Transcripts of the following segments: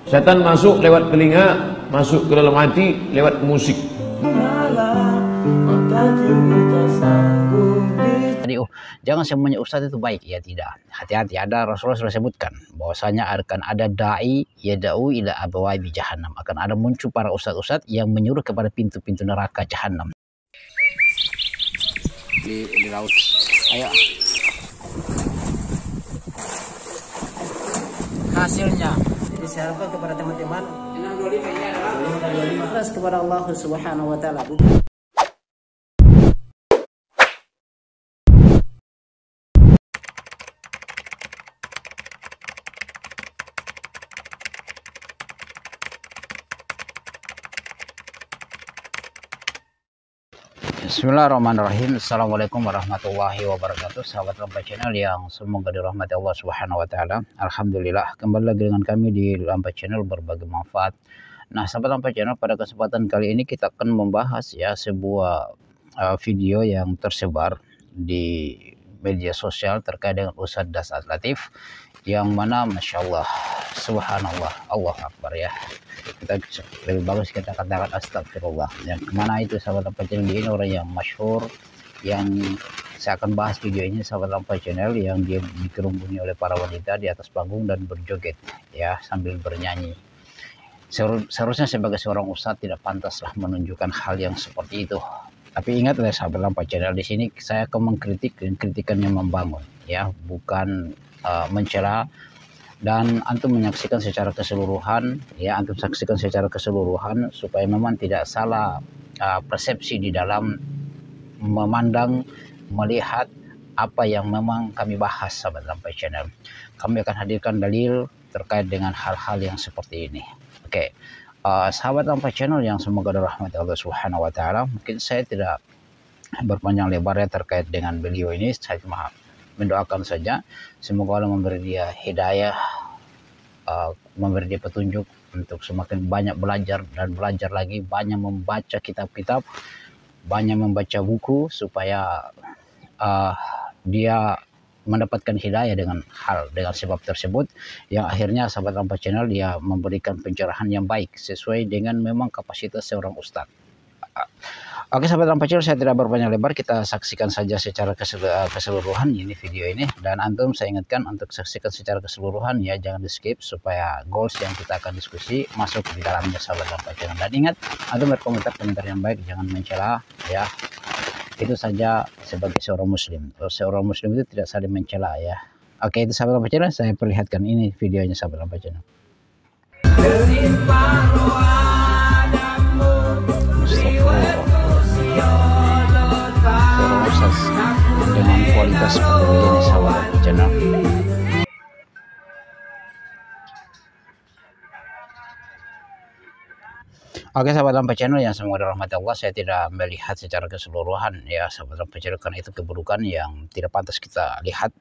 Setan masuk lewat telinga, masuk ke dalam hati lewat musik. Jadi jangan semuanya ustadz itu baik, ya tidak. Hati-hati, ada Rasulullah sudah sebutkan bahwasanya akan ada dai yad'u ila abwabi jahannam, akan ada muncul para ustadz-ustadz yang menyuruh kepada pintu-pintu neraka jahannam. Di laut, ayo. Hasilnya jadi saya harapkan kepada teman-teman ikhlas kepada Allah Subhanahu wa taala. Bismillahirrahmanirrahim. Assalamualaikum warahmatullahi wabarakatuh. Sahabat Lampai Channel yang semoga dirahmati Allah Subhanahu wa taala. Alhamdulillah, kembali lagi dengan kami di Lampai Channel berbagi manfaat. Nah, sahabat Lampai Channel, pada kesempatan kali ini kita akan membahas ya sebuah video yang tersebar di media sosial terkait dengan Ustadz Dasat Latif, yang mana Masya Allah, Subhanallah, Allah Akbar ya. Kita lebih bagus kita katakan astagfirullah. Yang kemana itu sahabat Lampai Channel, ini orang yang masyhur, yang saya akan bahas video ini sahabat Lampai Channel, yang dia dikerumuni oleh para wanita di atas panggung dan berjoget ya sambil bernyanyi. Seharusnya sebagai seorang ustadz tidak pantaslah menunjukkan hal yang seperti itu. Tapi ingat ya sahabat Lampai Channel, di sini saya akan mengkritik, dan kritikan yang membangun ya, bukan mencela. Dan antum menyaksikan secara keseluruhan ya, antum saksikan secara keseluruhan supaya memang tidak salah persepsi di dalam memandang, melihat apa yang memang kami bahas sahabat Lampai Channel. Kami akan hadirkan dalil terkait dengan hal-hal yang seperti ini. Oke, sahabat Lampai Channel yang semoga dirahmati Allah Subhanahu wa taala, mungkin saya tidak berpanjang lebar ya terkait dengan beliau ini. Saya cuma mendoakan saja semoga Allah memberi dia hidayah, memberi dia petunjuk untuk semakin banyak belajar dan belajar lagi, banyak membaca kitab-kitab, banyak membaca buku supaya dia mendapatkan hidayah dengan sebab tersebut, yang akhirnya sahabat Lampai Channel dia memberikan pencerahan yang baik sesuai dengan memang kapasitas seorang ustadz. Oke sahabat Lampai Channel, saya tidak berpanjang lebar, kita saksikan saja secara keseluruhan ini video ini. Dan antum saya ingatkan untuk saksikan secara keseluruhan ya, jangan di skip supaya goals yang kita akan diskusi masuk di dalamnya sahabat Lampai Channel. Dan ingat, antum berkomentar yang baik, jangan mencela ya. Itu saja sebagai seorang muslim. Seorang muslim itu tidak saling mencela ya. Oke, itu sahabat Lampai Channel, saya perlihatkan ini videonya sahabat Lampai Channel. Dengan kualitas seperti ini sahabat channel. Oke sahabat Lampai Channel yang semoga dirahmati Allah, saya tidak melihat secara keseluruhan ya sahabat Lampai Channel, karena itu keburukan yang tidak pantas kita lihat.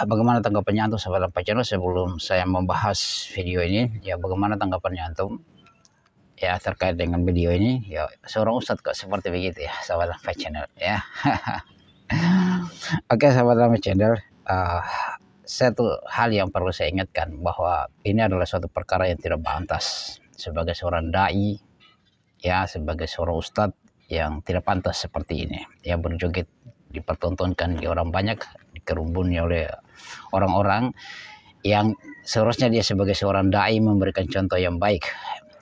Bagaimana tanggapannya antum sahabat Lampai Channel sebelum saya membahas video ini ya? Bagaimana tanggapannya antum ya terkait dengan video ini ya? Seorang ustadz kok seperti begitu ya sahabat Lampai Channel ya. Oke sahabat Lampai Channel, satu hal yang perlu saya ingatkan bahwa ini adalah suatu perkara yang tidak pantas sebagai seorang dai ya, sebagai seorang ustadz yang tidak pantas seperti ini ya, berjoget dipertontonkan di orang banyak, dikerubuni oleh orang-orang yang seharusnya dia sebagai seorang dai memberikan contoh yang baik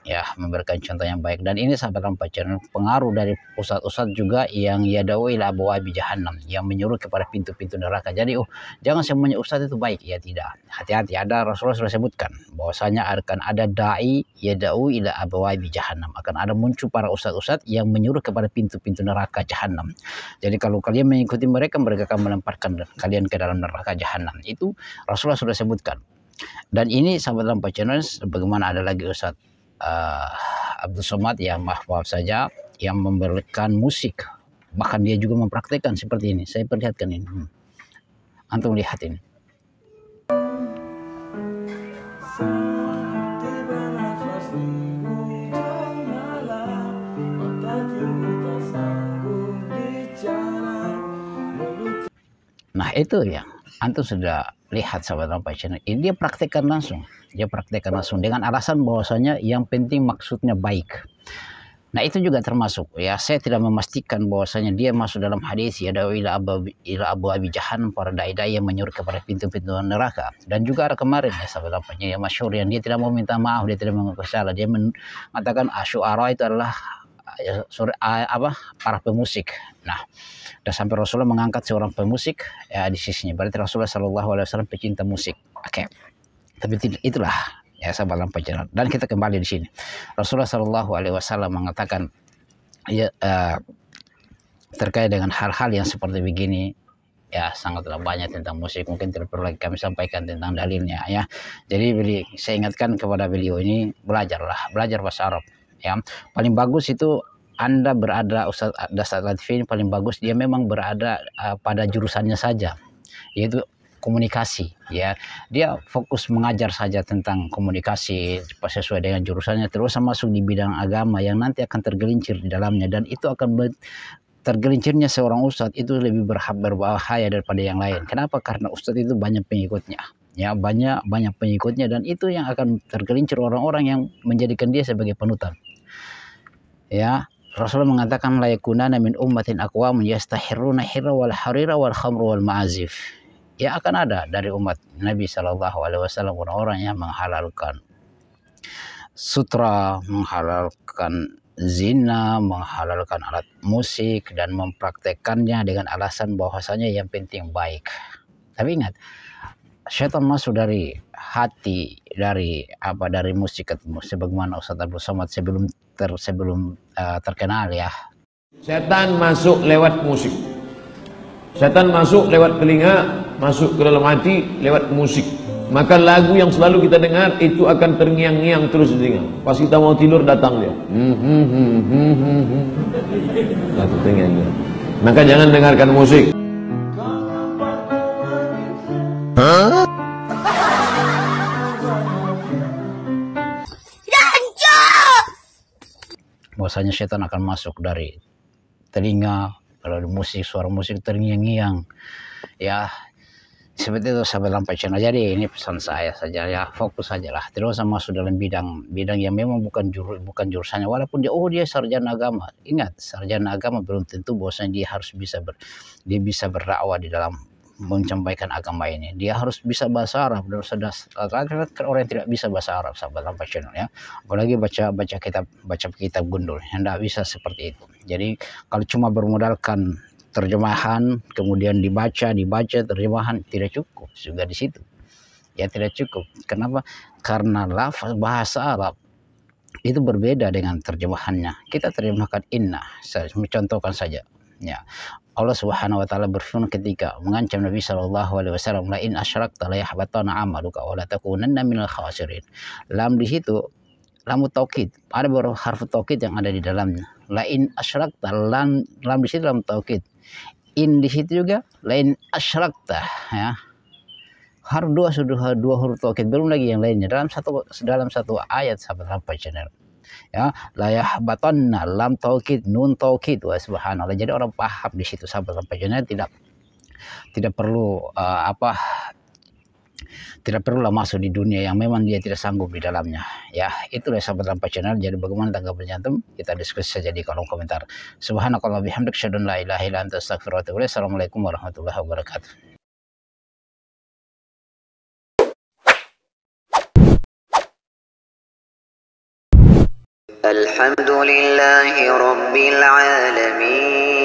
ya, memberikan contoh yang baik. Dan ini sahabat Lampai Channel pengaruh dari ustadz-ustadz juga yang yad'u ila abwabi jahannam, yang menyuruh kepada pintu-pintu neraka. Jadi jangan semuanya ustadz itu baik, ya tidak. Hati-hati, ada Rasulullah sudah sebutkan bahwasanya akan ada dai yad'u ila abwabi jahannam, akan ada muncul para ustadz-ustadz yang menyuruh kepada pintu-pintu neraka jahannam. Jadi kalau kalian mengikuti mereka, mereka akan melemparkan kalian ke dalam neraka jahannam. Itu Rasulullah sudah sebutkan. Dan ini sahabat Lampai Channel, bagaimana ada lagi ustadz Abdul Somad yang maaf saja yang memberikan musik, bahkan dia juga mempraktekkan seperti ini. Saya perlihatkan ini, antum lihat ini. Nah itu ya, antum sudah lihat sahabat Lampai Channel, ini dia praktekkan langsung dia praktekkan langsung dengan alasan bahwasanya yang penting maksudnya baik. Nah itu juga termasuk ya, saya tidak memastikan bahwasanya dia masuk dalam hadis ya ila abu abi jahan, para dai-dai yang menyuruh kepada pintu-pintu neraka. Dan juga ada kemarin ya sahabat lampanya yang masyhur yang dia tidak mau minta maaf, dia tidak mengaku salah, dia mengatakan asyuara itu adalah para pemusik. Nah, dan sampai Rasulullah mengangkat seorang pemusik ya di sisinya. Berarti Rasulullah SAW pecinta musik. Oke. Tapi itulah ya sahabat lampai channel. Dan kita kembali di sini. Rasulullah SAW mengatakan ya, terkait dengan hal-hal yang seperti begini ya sangatlah banyak tentang musik, mungkin tidak perlu lagi kami sampaikan tentang dalilnya ya. Jadi saya ingatkan kepada beliau ini, belajar bahasa Arab ya. Paling bagus itu Anda berada, Ustaz Dasar Latif ini paling bagus dia memang berada pada jurusannya saja, yaitu komunikasi ya. Dia fokus mengajar saja tentang komunikasi sesuai dengan jurusannya, terus masuk di bidang agama yang nanti akan tergelincir di dalamnya, dan itu akan tergelincirnya seorang ustadz itu lebih berbahaya daripada yang lain. Kenapa? Karena ustadz itu banyak pengikutnya ya, banyak pengikutnya, dan itu yang akan tergelincir orang-orang yang menjadikan dia sebagai panutan ya. Rasulullah mengatakan la yakunana min ummatin aqwamun yastahiruna hirra wal harira wal khamru wal ma'azif. Ya akan ada dari umat Nabi SAW orang-orang yang menghalalkan sutra, menghalalkan zina, menghalalkan alat musik, dan mempraktekannya dengan alasan bahwasanya yang penting baik. Tapi ingat, syaitan masuk dari hati, dari musik, sebagaimana Ustaz Abdul Somad sebelum terkenal ya. Setan masuk lewat musik. Setan masuk lewat telinga, masuk ke dalam hati lewat musik. Maka lagu yang selalu kita dengar itu akan terngiang-ngiang terus di telinga. Pas kita mau tidur datang dia. Satu terngiang-ngiang. Maka jangan dengarkan musik. Bahwasanya setan akan masuk dari telinga, kalau musik, suara musik terngiang-ngiang ya. Seperti itu sahabat lampai channel. Jadi ini pesan saya saja ya, fokus sajalah, terus masuk dalam bidang yang memang bukan jurusannya, walaupun dia sarjana agama. Ingat, sarjana agama belum tentu bahwasanya dia bisa berdakwah di dalam menyampaikan agama ini. Dia harus bisa bahasa Arab, dan orang yang tidak bisa bahasa Arab sahabat lampai channel ya, apalagi baca kitab gundul, yang tidak bisa seperti itu. Jadi kalau cuma bermodalkan terjemahan kemudian dibaca terjemahan, tidak cukup juga di situ ya, tidak cukup. Kenapa? Karena lafaz bahasa Arab itu berbeda dengan terjemahannya. Kita terjemahkan inna, saya mencontohkan saja ya. Allah Subhanahu wa taala berfirman ketika mengancam Nabi sallallahu alaihi wasallam, la in asyrakta la yahbatanna 'amaluka wa la takunanna minal khasirin. Lam di situ lam taukid, ada beberapa harf taukid yang ada di dalamnya. La in asyrakta, lam di situ lam taukid. In di situ juga lain asyrakta ya. Harus dua huruf taukid, belum lagi yang lainnya dalam satu ayat sahabat lampai channel ya. La yahbatanna, lam taukid, nun taukid, wa subhanallah. Jadi orang paham di situ sahabat lampai channel, tidak perlu tidak perlulah masuk di dunia yang memang dia tidak sanggup di dalamnya ya. Itulah sahabat lampai channel. Jadi bagaimana tanggapan antum, kita diskusi saja di kolom komentar. Subhanakallah bihamdik, asyhadu an la ilaha illa anta, astaghfiruka wa atubu ilaik. Assalamualaikum warahmatullahi wabarakatuh. Alhamdulillahi rabbil alamin.